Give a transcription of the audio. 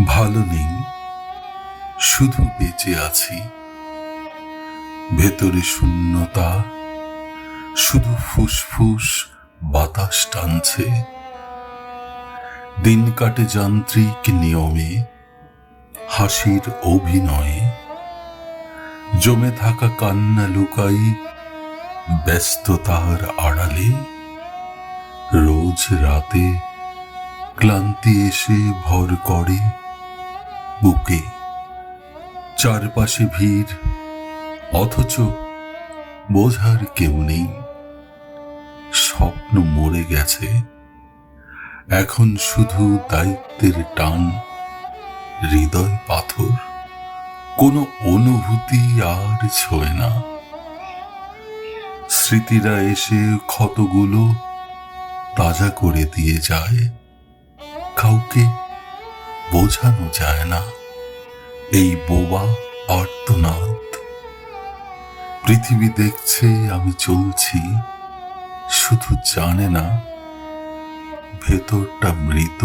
ভালো নেই, শুধু বেঁচে আছি। ভেতরে শূন্যতা, শুধু ফুসফুস বাতাস টানছে। দিন কাটে যান্ত্রিক নিয়মে, হাসির অভিনয়ে। জমে থাকা কান্না লুকাই ব্যস্ততার আড়ালে। রোজ রাতে ক্লান্তি এসে ভর করে বুকে। চারপাশে ভিড়, অথচ বোঝার কেউ নেই। স্বপ্ন মরে গেছে, এখন শুধু দায়িত্বের টান। হৃদয় পাথর, কোনো অনুভূতি আর ছোঁয় না। স্মৃতিরা এসে ক্ষতগুলো তাজা করে দিয়ে যায়। কাউকে বোঝানো যায় না এই বোবা আর্তনাদ। পৃথিবী দেখছে আমি চলছি, শুধু জানে না ভেতরটা মৃত।